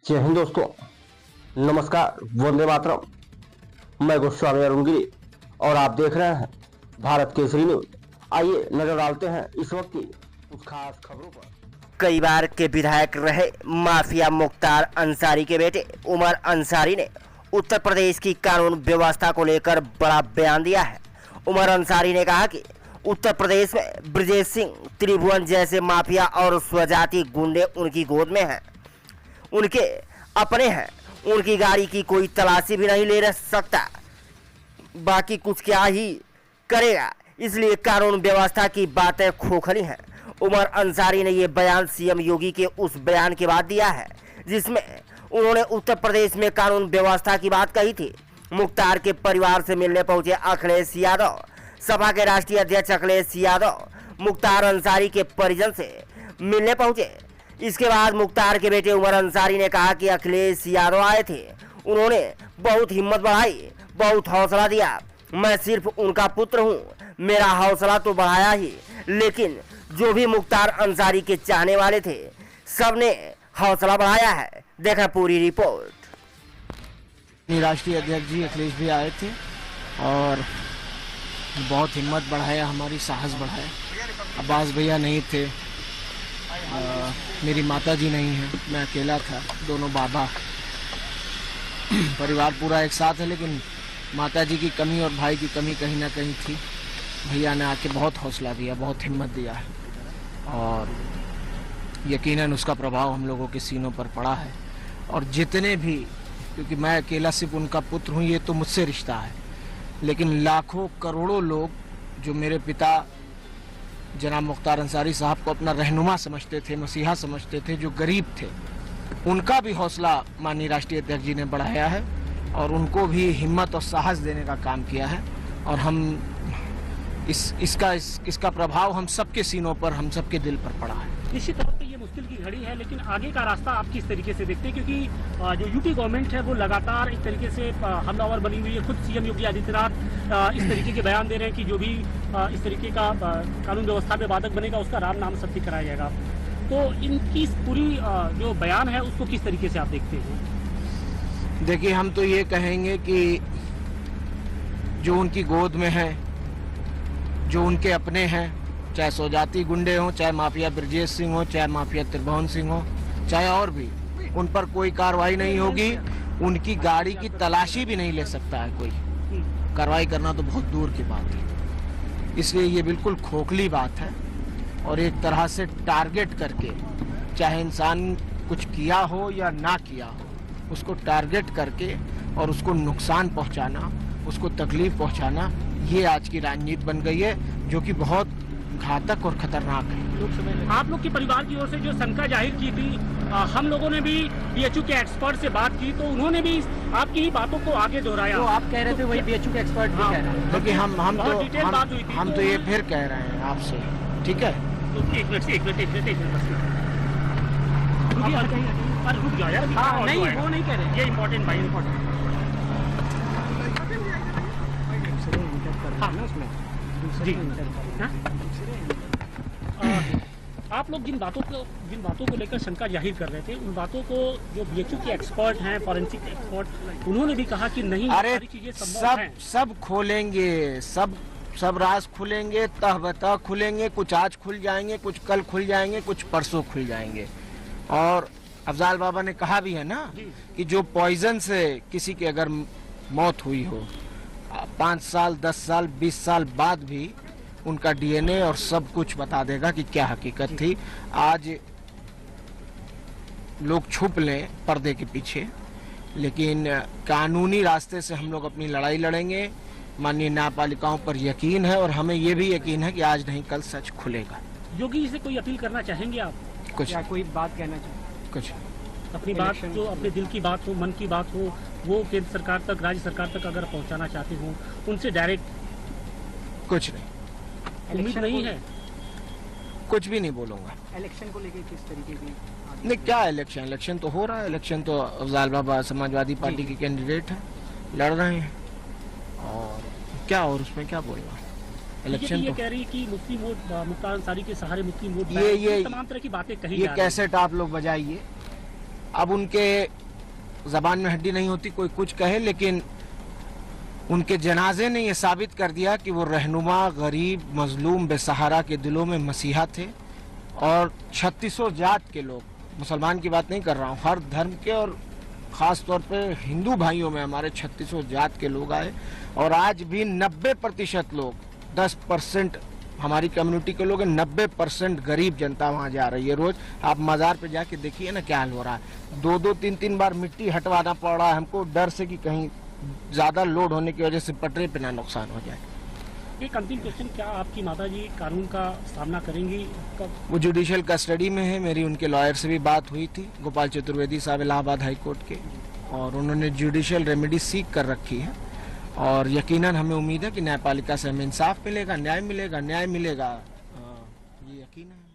जय हिंद दोस्तों, नमस्कार, वंदे मातरम। मैं गोस्वामी अरुण गिरी और आप देख रहे हैं भारत केसरी न्यूज। आइए नजर डालते हैं इस वक्त की कुछ खास खबरों पर। कई बार के विधायक रहे माफिया मुख्तार अंसारी के बेटे उमर अंसारी ने उत्तर प्रदेश की कानून व्यवस्था को लेकर बड़ा बयान दिया है। उमर अंसारी ने कहा कि उत्तर प्रदेश में ब्रजेश सिंह, त्रिभुवन जैसे माफिया और स्वजाति गुंडे उनकी गोद में हैं, उनके अपने हैं, उनकी गाड़ी की कोई तलाशी भी नहीं ले सकता, बाकी कुछ क्या ही करेगा। इसलिए कानून व्यवस्था की बातें खोखली हैं। उमर अंसारी ने ये बयान सीएम योगी के उस बयान के बाद दिया है जिसमें उन्होंने उत्तर प्रदेश में कानून व्यवस्था की बात कही थी। मुख्तार के परिवार से मिलने पहुंचे अखिलेश यादव। सपा के राष्ट्रीय अध्यक्ष अखिलेश यादव मुख्तार अंसारी के परिजन से मिलने पहुंचे। इसके बाद मुख्तार के बेटे उमर अंसारी ने कहा कि अखिलेश यादव आए थे, उन्होंने बहुत हिम्मत बढ़ाई, बहुत हौसला दिया। मैं सिर्फ उनका पुत्र हूं, मेरा हौसला तो बढ़ाया ही, लेकिन जो भी मुख्तार अंसारी के चाहने वाले थे सबने हौसला बढ़ाया है। देखा पूरी रिपोर्ट। राष्ट्रीय अध्यक्ष जी अखिलेश भी आए थे और बहुत हिम्मत बढ़ाया, हमारी साहस बढ़ाया। अब्बास भैया नहीं थे, मेरी माता जी नहीं है, मैं अकेला था, दोनों बाबा, परिवार पूरा एक साथ है, लेकिन माता जी की कमी और भाई की कमी कहीं ना कहीं थी। भैया ने आके बहुत हौसला दिया, बहुत हिम्मत दिया है और यकीनन उसका प्रभाव हम लोगों के सीनों पर पड़ा है। और जितने भी, क्योंकि मैं अकेला सिर्फ उनका पुत्र हूँ, ये तो मुझसे रिश्ता है, लेकिन लाखों करोड़ों लोग जो मेरे पिता जनाब मुख्तार अंसारी साहब को अपना रहनुमा समझते थे, मसीहा समझते थे, जो गरीब थे, उनका भी हौसला माननीय राष्ट्रीय अध्यक्ष जी ने बढ़ाया है और उनको भी हिम्मत और साहस देने का काम किया है। और हम इसका प्रभाव हम सबके सीनों पर, हम सबके दिल पर पड़ा है। निश्चित तौर पे ये मुश्किल की घड़ी है, लेकिन आगे का रास्ता आप किस तरीके से देखते हैं? क्योंकि जो यूपी गवर्नमेंट है वो लगातार एक तरीके से हमलावर बनी हुई है। खुद सीएम योगी आदित्यनाथ इस तरीके के बयान दे रहे हैं कि जो भी इस तरीके का कानून व्यवस्था में बाधक बनेगा उसका राम नाम सत्य कराया जाएगा। तो इनकी पूरी जो बयान है उसको किस तरीके से आप देखते हैं? देखिए, हम तो ये कहेंगे कि जो उनकी गोद में है, जो उनके अपने हैं, चाहे स्वजाति गुंडे हों, चाहे माफिया ब्रजेश सिंह हो, चाहे माफिया त्रिभुवन सिंह हो, चाहे और भी, उन पर कोई कार्रवाई नहीं होगी। उनकी गाड़ी की तलाशी भी नहीं ले सकता है कोई। कार्रवाई करना तो बहुत दूर की बात है। इसलिए ये बिल्कुल खोखली बात है और एक तरह से टारगेट करके, चाहे इंसान कुछ किया हो या ना किया हो, उसको टारगेट करके और उसको नुकसान पहुंचाना, उसको तकलीफ पहुंचाना, ये आज की राजनीति बन गई है, जो कि बहुत घातक और खतरनाक है। आप लोग के परिवार की ओर से जो शंका जाहिर की थी, हम लोगों ने भी बीएचयू के एक्सपर्ट से बात की तो उन्होंने भी आपकी ही बातों को आगे दोहराया। तो आप कह रहे थे वही बीएचयू के एक्सपर्ट भी कह रहे हैं। देखिए, हम तो ये फिर कह रहे हैं आपसे, ठीक है? तो एक मिनट रुक जाओ यार। नहीं, वो नहीं कह रहे, ये इम्पोर्टेंट भाई, इम्पोर्टेंट। जी, आप लोग जिन बातों को लेकर शंका जाहिर कर रहे थे, उन बातों को जो बीएचयू के एक्सपर्ट हैं, फॉरेंसिक एक्सपर्ट, उन्होंने भी कहा कि नहीं, अरे सारी चीजें संभव हैं। सब खोलेंगे, सब राज खुलेंगे, तह बतह खुलेंगे। कुछ आज खुल जाएंगे, कुछ कल खुल जाएंगे, कुछ परसों खुल जाएंगे। और अफजाल बाबा ने कहा भी है ना कि जो पॉइजन से किसी की अगर मौत हुई हो, 5 साल, 10 साल, 20 साल बाद भी उनका डीएनए और सब कुछ बता देगा कि क्या हकीकत थी। आज लोग छुप लें पर्दे के पीछे, लेकिन कानूनी रास्ते से हम लोग अपनी लड़ाई लड़ेंगे। माननीय न्यायपालिकाओं पर यकीन है और हमें ये भी यकीन है कि आज नहीं कल सच खुलेगा। योगी जी से कोई अपील करना चाहेंगे आप? कुछ या कोई बात कहना चाहिए? कुछ अपनी बात, जो अपने दिल की बात हो, मन की बात हो, वो केंद्र सरकार तक, राज्य सरकार तक अगर पहुंचाना चाहते हो, उनसे डायरेक्ट? कुछ नहीं, उम्मीद नहीं है? कुछ भी नहीं बोलूंगा। इलेक्शन को लेकर किस तरीके की? नहीं, क्या इलेक्शन तो हो रहा है। इलेक्शन तो अफजाल बाबा समाजवादी पार्टी के कैंडिडेट हैं, लड़ रहे हैं, और क्या, और उसमें क्या बोलना। इलेक्शन ये तो कह रही कि मुस्लिम वोट, मुख्तार अंसारी के सहारे मुस्लिम वोट, ये तमाम तरह की बातें कही। ये कैसेट आप लोग बजाइए, अब उनके जबान में हड्डी नहीं होती, कोई कुछ कहे, लेकिन उनके जनाजे ने यह साबित कर दिया कि वो रहनुमा, गरीब, मजलूम, बेसहारा के दिलों में मसीहा थे। और 3600 जात के लोग, मुसलमान की बात नहीं कर रहा हूँ, हर धर्म के और ख़ास तौर पे हिंदू भाइयों में हमारे 3600 जात के लोग आए। और आज भी 90% लोग, 10% हमारी कम्युनिटी के लोग हैं, 90% गरीब जनता वहाँ जा रही है। रोज आप मज़ार पे जाके देखिए ना क्या हाल हो रहा है। 2-2, 3-3 बार मिट्टी हटवाना पड़ रहा है हमको, डर से कि कहीं ज़्यादा लोड होने की वजह से पटरे पे ना नुकसान हो जाए। एक अंतिम क्वेश्चन, क्या आपकी माताजी कानून का सामना करेंगी कब? वो जुडिशियल कस्टडी में है। मेरी उनके लॉयर से भी बात हुई थी, गोपाल चतुर्वेदी साहब इलाहाबाद हाई कोर्ट के, और उन्होंने जुडिशियल रेमेडी सीक कर रखी है। और यकीनन हमें उम्मीद है कि न्यायपालिका से हमें इंसाफ मिलेगा, न्याय मिलेगा, ये यकीन है।